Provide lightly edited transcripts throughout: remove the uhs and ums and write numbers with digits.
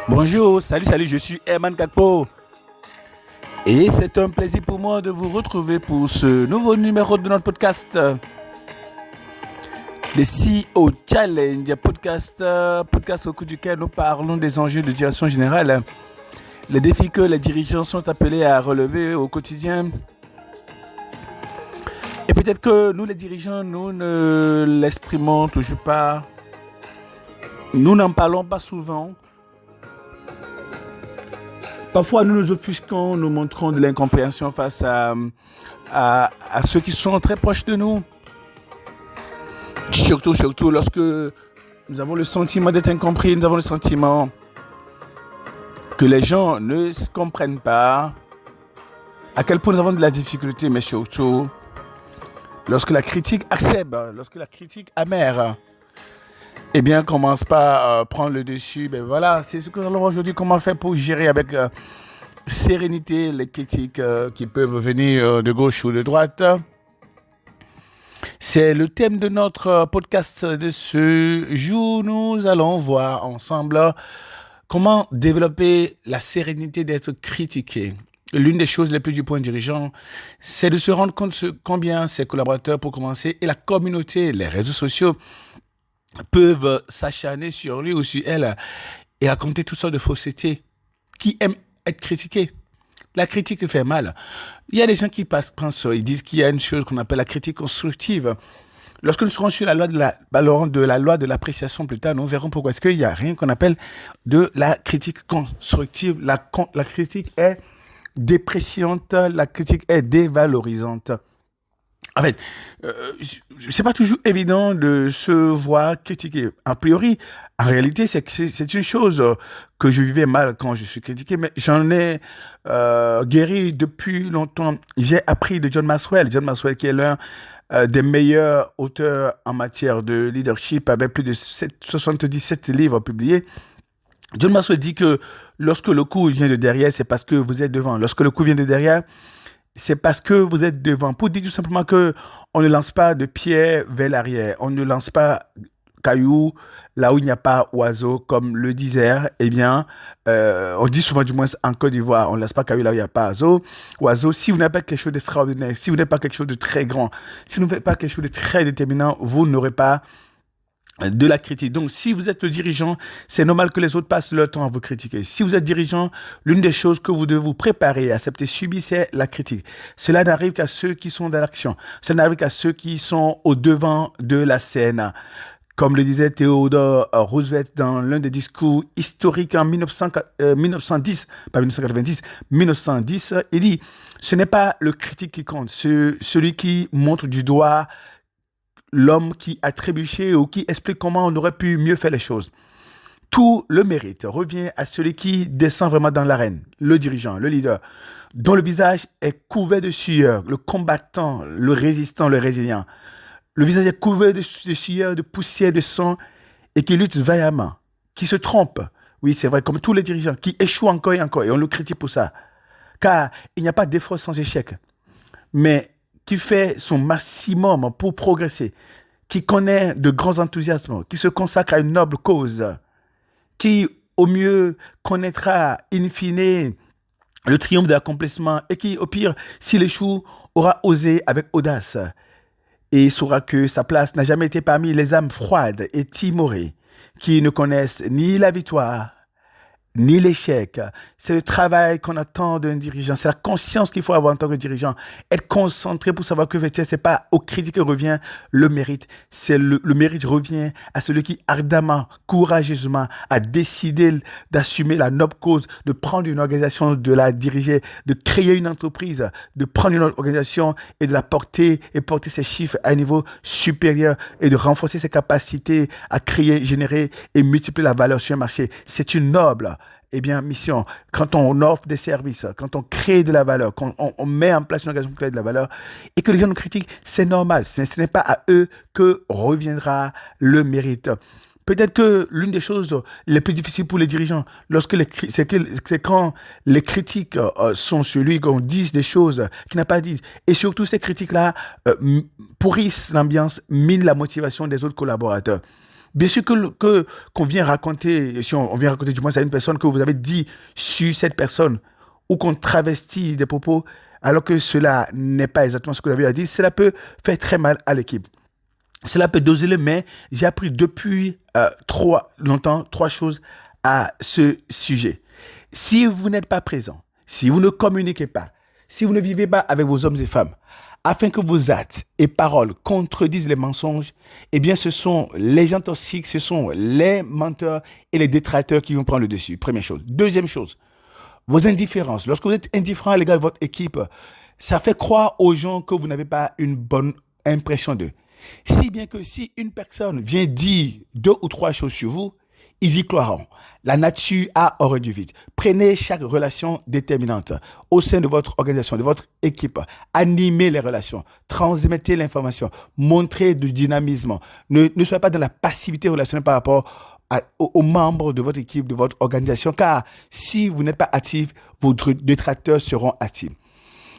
Bonjour, salut, je suis Herman Kakpo. Et c'est un plaisir pour moi de vous retrouver pour ce nouveau numéro de notre podcast. Le CEO Challenge, podcast au cours duquel nous parlons des enjeux de direction générale, les défis que les dirigeants sont appelés à relever au quotidien. Et peut-être que nous les dirigeants, nous ne l'exprimons toujours pas, nous n'en parlons pas souvent. Parfois, nous nous offusquons, nous montrons de l'incompréhension face à ceux qui sont très proches de nous. Surtout lorsque nous avons le sentiment d'être incompris, nous avons le sentiment que les gens ne se comprennent pas, à quel point nous avons de la difficulté, mais surtout lorsque la critique accèbre, lorsque la critique amère, eh bien, commence pas à prendre le dessus. Ben voilà, c'est ce que nous allons aujourd'hui. Comment faire pour gérer avec sérénité les critiques qui peuvent venir de gauche ou de droite. C'est le thème de notre podcast de ce jour. Nous allons voir ensemble comment développer la sérénité d'être critiqué. L'une des choses les plus du point dirigeant, c'est de se rendre compte combien ses collaborateurs, pour commencer, et la communauté, les réseaux sociaux, peuvent s'acharner sur lui ou sur elle et raconter toutes sortes de faussetés, qui aiment être critiqués. La critique fait mal. Il y a des gens qui pensent, ils disent qu'il y a une chose qu'on appelle la critique constructive. Lorsque nous serons sur la loi de l'appréciation plus tard, nous verrons pourquoi est-ce qu'il n'y a rien qu'on appelle de la critique constructive. La critique est dépréciante, la critique est dévalorisante. En fait, c'est pas toujours évident de se voir critiquer. A priori, en réalité, c'est une chose que je vivais mal quand je suis critiqué, mais j'en ai guéri depuis longtemps. J'ai appris de John Maxwell qui est l'un des meilleurs auteurs en matière de leadership, avec plus de 77 livres publiés. John Maxwell dit que lorsque le coup vient de derrière, c'est parce que vous êtes devant. Lorsque le coup vient de derrière, c'est parce que vous êtes devant. Pour dire tout simplement que on ne lance pas de pierre vers l'arrière. On ne lance pas cailloux là où il n'y a pas oiseau, comme le disait. Eh bien, on dit souvent, du moins en Côte d'Ivoire, on ne lance pas cailloux là où il n'y a pas oiseau. Si vous n'avez pas quelque chose d'extraordinaire, si vous n'avez pas quelque chose de très grand, si vous n'avez pas quelque chose de très déterminant, vous n'aurez pas de la critique. Donc, si vous êtes le dirigeant, c'est normal que les autres passent leur temps à vous critiquer. Si vous êtes dirigeant, l'une des choses que vous devez vous préparer à accepter, subir, c'est la critique. Cela n'arrive qu'à ceux qui sont dans l'action. Cela n'arrive qu'à ceux qui sont au devant de la scène. Comme le disait Theodore Roosevelt dans l'un des discours historiques en 1910, pas 1990, 1910, il dit, ce n'est pas le critique qui compte, c'est celui qui montre du doigt l'homme qui a trébuché ou qui explique comment on aurait pu mieux faire les choses. Tout le mérite revient à celui qui descend vraiment dans l'arène, le dirigeant, le leader, dont le visage est couvert de sueur, le combattant, le résistant, le résilient. Le visage est couvert de sueur, de poussière, de sang, et qui lutte vaillamment, qui se trompe. Oui, c'est vrai, comme tous les dirigeants, qui échouent encore, et on le critique pour ça. Car il n'y a pas d'effort sans échec. Mais qui fait son maximum pour progresser, qui connaît de grands enthousiasmes, qui se consacre à une noble cause, qui au mieux connaîtra in fine le triomphe de l'accomplissement et qui au pire, s'il échoue, aura osé avec audace et saura que sa place n'a jamais été parmi les âmes froides et timorées qui ne connaissent ni la victoire ni l'échec. C'est le travail qu'on attend d'un dirigeant. C'est la conscience qu'il faut avoir en tant que dirigeant. Être concentré pour savoir que c'est pas aux critiques que revient le mérite. C'est le mérite revient à celui qui ardemment, courageusement a décidé d'assumer la noble cause, de prendre une organisation, de la diriger, de créer une entreprise, de prendre une organisation et de la porter et porter ses chiffres à un niveau supérieur et de renforcer ses capacités à créer, générer et multiplier la valeur sur un marché. C'est une noble mission. Quand on offre des services, quand on crée de la valeur, quand on met en place une organisation pour créer de la valeur et que les gens nous critiquent, c'est normal. Ce n'est pas à eux que reviendra le mérite. Peut-être que l'une des choses les plus difficiles pour les dirigeants, c'est quand les critiques sont sur lui, qu'on dise des choses qu'il n'a pas dit. Et surtout, ces critiques-là pourrissent l'ambiance, minent la motivation des autres collaborateurs. Bien sûr qu'on vient raconter, si on vient raconter du moins à une personne que vous avez dit sur cette personne, ou qu'on travestit des propos, alors que cela n'est pas exactement ce que vous avez à dire, cela peut faire très mal à l'équipe. Cela peut doser le, mais j'ai appris depuis longtemps trois choses à ce sujet. Si vous n'êtes pas présent, si vous ne communiquez pas, si vous ne vivez pas avec vos hommes et femmes, afin que vos actes et paroles contredisent les mensonges, eh bien, ce sont les gens toxiques, ce sont les menteurs et les détracteurs qui vont prendre le dessus. Première chose. Deuxième chose, vos indifférences. Lorsque vous êtes indifférent à l'égard de votre équipe, ça fait croire aux gens que vous n'avez pas une bonne impression d'eux. Si bien que si une personne vient dire deux ou trois choses sur vous, ils y croiront. La nature a horreur du vide. Prenez chaque relation déterminante au sein de votre organisation, de votre équipe. Animez les relations. Transmettez l'information. Montrez du dynamisme. Ne soyez pas dans la passivité relationnelle par rapport aux membres de votre équipe, de votre organisation, car si vous n'êtes pas actif, vos détracteurs seront actifs.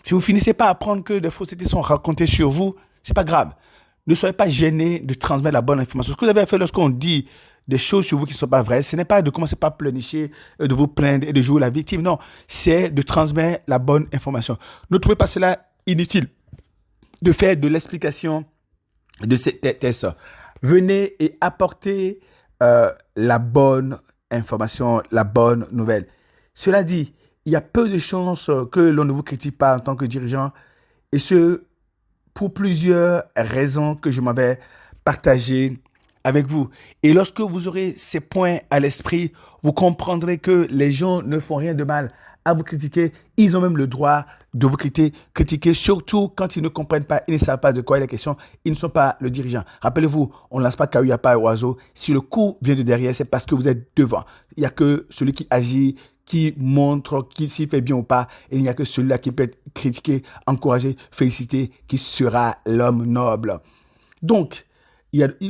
Si vous finissez par apprendre que des faussetés sont racontées sur vous, c'est pas grave. Ne soyez pas gênés de transmettre la bonne information. Ce que vous avez fait lorsqu'on dit des choses sur vous qui ne sont pas vraies, ce n'est pas de commencer par pleurnicher, de vous plaindre et de jouer la victime. Non, c'est de transmettre la bonne information. Ne trouvez pas cela inutile de faire de l'explication de ces tests. Venez et apportez la bonne information, la bonne nouvelle. Cela dit, il y a peu de chances que l'on ne vous critique pas en tant que dirigeant, et ce, pour plusieurs raisons que je m'avais partagées avec vous. Et lorsque vous aurez ces points à l'esprit, vous comprendrez que les gens ne font rien de mal à vous critiquer. Ils ont même le droit de vous critiquer, surtout quand ils ne comprennent pas, ils ne savent pas de quoi il est question, ils ne sont pas le dirigeant. Rappelez-vous, on ne lance pas caillou, il n'y a pas oiseau. Si le coup vient de derrière, c'est parce que vous êtes devant. Il n'y a que celui qui agit, qui montre s'il fait bien ou pas, et il n'y a que celui-là qui peut être critiqué, encouragé, félicité, qui sera l'homme noble. Donc,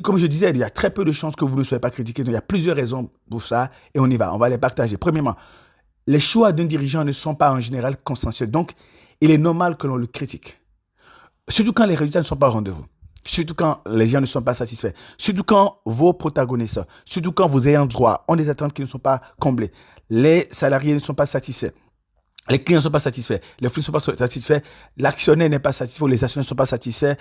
comme je disais, il y a très peu de chances que vous ne soyez pas critiqué. Donc, il y a plusieurs raisons pour ça, et on y va, on va les partager. Premièrement, les choix d'un dirigeant ne sont pas en général consensuels. Donc, il est normal que l'on le critique. Surtout quand les résultats ne sont pas au rendez-vous. Surtout quand les gens ne sont pas satisfaits. Surtout quand vos protagonistes, surtout quand vos ayants droit ont des attentes qui ne sont pas comblées. Les salariés ne sont pas satisfaits. Les clients ne sont pas satisfaits, les flux ne sont pas satisfaits, l'actionnaire n'est pas satisfait, les actionnaires ne sont pas satisfaits,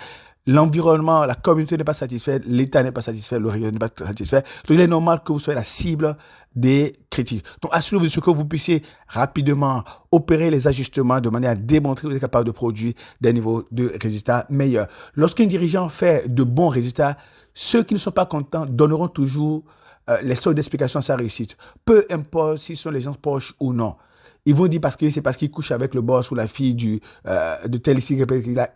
l'environnement, la communauté n'est pas satisfaite, l'État n'est pas satisfait, le régime n'est pas satisfait. Donc, il est normal que vous soyez la cible des critiques. Donc, assurez-vous de que vous puissiez rapidement opérer les ajustements de manière à démontrer que vous êtes capable de produire des niveaux de résultats meilleurs. Lorsqu'un dirigeant fait de bons résultats, ceux qui ne sont pas contents donneront toujours les seules d'explication à sa réussite. Peu importe si ce sont les gens proches ou non. Ils vont dire c'est parce qu'il couche avec le boss ou la fille de tel ici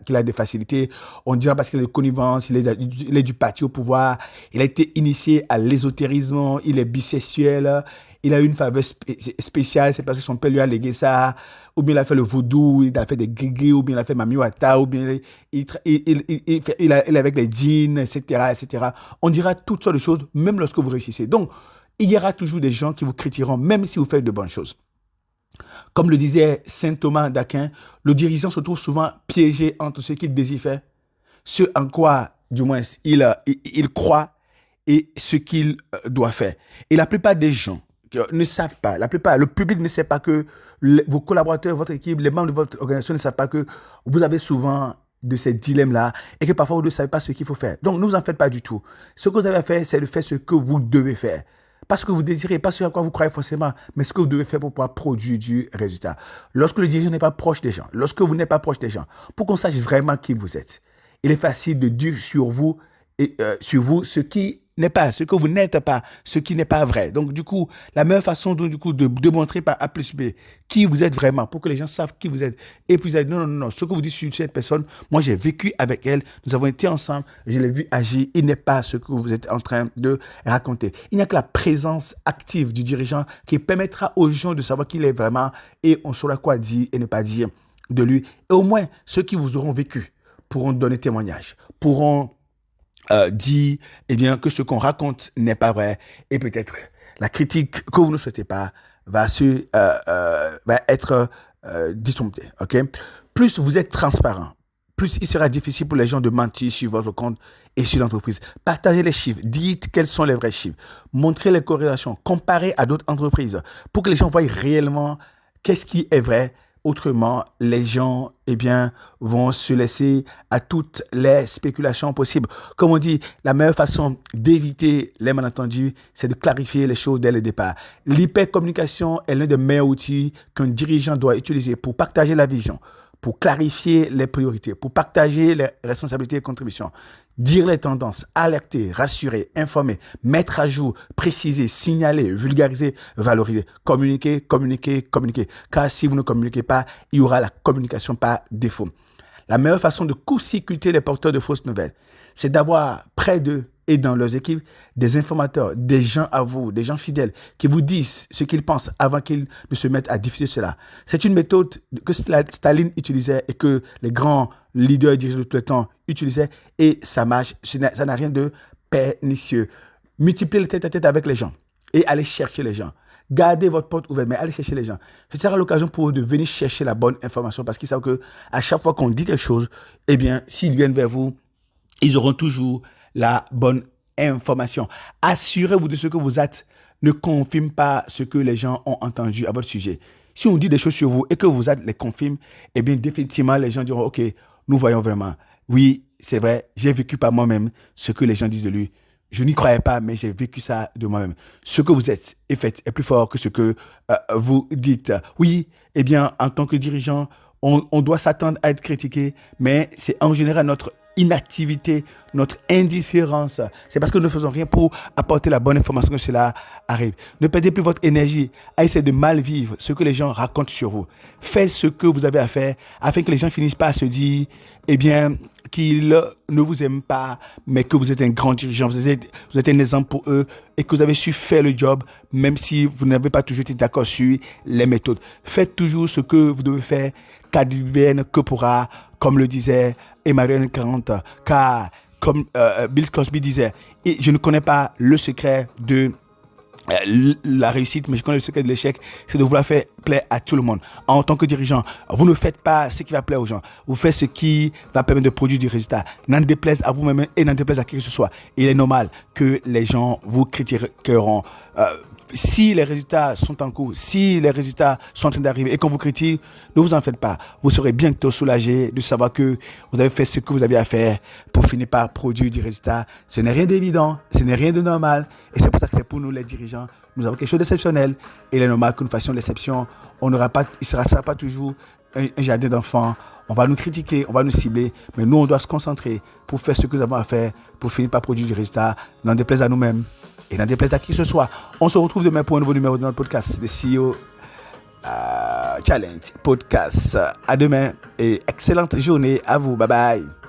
qu'il a des facilités. On dira parce qu'il est de connivence, il est du parti au pouvoir. Il a été initié à l'ésotérisme, il est bisexuel, il a eu une faveur spéciale, c'est parce que son père lui a légué ça. Ou bien il a fait le vaudou, il a fait des guégués, ou bien il a fait mamiwata, ou bien il est avec les djinns, etc., etc. On dira toutes sortes de choses, même lorsque vous réussissez. Donc, il y aura toujours des gens qui vous critiqueront, même si vous faites de bonnes choses. Comme le disait saint Thomas d'Aquin, le dirigeant se trouve souvent piégé entre ce qu'il désire faire, ce en quoi, du moins, il croit et ce qu'il doit faire. Et la plupart des gens ne savent pas, le public ne sait pas que vos collaborateurs, votre équipe, les membres de votre organisation ne savent pas que vous avez souvent de ces dilemmes-là et que parfois vous ne savez pas ce qu'il faut faire. Donc, ne vous en faites pas du tout. Ce que vous avez à faire, c'est de faire ce que vous devez faire. Pas ce que vous désirez, pas ce à quoi vous croyez forcément, mais ce que vous devez faire pour pouvoir produire du résultat. Lorsque le dirigeant n'est pas proche des gens, lorsque vous n'êtes pas proche des gens, pour qu'on sache vraiment qui vous êtes, il est facile de dire sur vous ce qui n'est pas, ce que vous n'êtes pas, ce qui n'est pas vrai. Donc, du coup, la meilleure façon de démontrer par A plus B qui vous êtes vraiment, pour que les gens savent qui vous êtes. Et puis, vous dites, non, ce que vous dites sur cette personne, moi, j'ai vécu avec elle, nous avons été ensemble, je l'ai vu agir, il n'est pas ce que vous êtes en train de raconter. Il n'y a que la présence active du dirigeant qui permettra aux gens de savoir qui il est vraiment et on saura quoi dire et ne pas dire de lui. Et au moins, ceux qui vous auront vécu pourront donner témoignage, pourront dit que ce qu'on raconte n'est pas vrai et peut-être la critique que vous ne souhaitez pas va être dissomptée. Okay? Plus vous êtes transparent, plus il sera difficile pour les gens de mentir sur votre compte et sur l'entreprise. Partagez les chiffres, dites quels sont les vrais chiffres, montrez les corrélations, comparez à d'autres entreprises pour que les gens voient réellement qu'est-ce qui est vrai. Autrement, les gens vont se laisser à toutes les spéculations possibles. Comme on dit, la meilleure façon d'éviter les malentendus, c'est de clarifier les choses dès le départ. L'hypercommunication est l'un des meilleurs outils qu'un dirigeant doit utiliser pour partager la vision, pour clarifier les priorités, pour partager les responsabilités et contributions, dire les tendances, alerter, rassurer, informer, mettre à jour, préciser, signaler, vulgariser, valoriser, communiquer, communiquer, communiquer. Car si vous ne communiquez pas, il y aura la communication par défaut. La meilleure façon de court-circuiter les porteurs de fausses nouvelles, c'est d'avoir près d'eux et dans leurs équipes des informateurs, des gens à vous, des gens fidèles qui vous disent ce qu'ils pensent avant qu'ils ne se mettent à diffuser cela. C'est une méthode que Staline utilisait et que les grands leaders dirigeants de tout le temps utilisaient et ça marche. Ça n'a rien de pernicieux. Multipliez le tête-à-tête avec les gens et allez chercher les gens. Gardez votre porte ouverte, mais allez chercher les gens. Ce sera l'occasion pour eux de venir chercher la bonne information parce qu'ils savent qu'à chaque fois qu'on dit quelque chose, s'ils viennent vers vous, ils auront toujours la bonne information. Assurez-vous de ce que vous êtes. Ne confirme pas ce que les gens ont entendu à votre sujet. Si on dit des choses sur vous et que vous êtes les confirme, définitivement, les gens diront, OK, nous voyons vraiment. Oui, c'est vrai, j'ai vécu par moi-même ce que les gens disent de lui. Je n'y croyais pas, mais j'ai vécu ça de moi-même. Ce que vous êtes et faites est plus fort que ce que vous dites. Oui, en tant que dirigeant, on doit s'attendre à être critiqué, mais c'est en général notre inactivité, notre indifférence. C'est parce que nous ne faisons rien pour apporter la bonne information que cela arrive. Ne perdez plus votre énergie à essayer de mal vivre ce que les gens racontent sur vous. Faites ce que vous avez à faire afin que les gens finissent par se dire qu'ils ne vous aiment pas, mais que vous êtes un grand dirigeant, vous êtes un exemple pour eux et que vous avez su faire le job, même si vous n'avez pas toujours été d'accord sur les méthodes. Faites toujours ce que vous devez faire, qu'advienne que pourra, comme le disait Emmanuel Kant, car comme Bill Cosby disait, et je ne connais pas le secret de la réussite, mais je connais le secret de l'échec, c'est de vouloir faire plaire à tout le monde. En tant que dirigeant, vous ne faites pas ce qui va plaire aux gens, vous faites ce qui va permettre de produire du résultat. N'en déplaise à vous-même et n'en déplaise à qui que ce soit. Il est normal que les gens vous critiqueront. Si les résultats sont en cours, si les résultats sont en train d'arriver et qu'on vous critique, ne vous en faites pas. Vous serez bientôt soulagé de savoir que vous avez fait ce que vous aviez à faire pour finir par produire du résultat. Ce n'est rien d'évident, ce n'est rien de normal. Et c'est pour ça que c'est pour nous les dirigeants. Nous avons quelque chose d'exceptionnel. Et il est normal que nous fassions l'exception. Il ne sera pas toujours un jardin d'enfants. On va nous critiquer, on va nous cibler. Mais nous, on doit se concentrer pour faire ce que nous avons à faire, pour finir par produire du résultat. N'en déplaise à nous-mêmes. Et n'en déplaise à qui que ce soit. On se retrouve demain pour un nouveau numéro de notre podcast, le CEO Challenge Podcast. À demain et excellente journée à vous. Bye bye.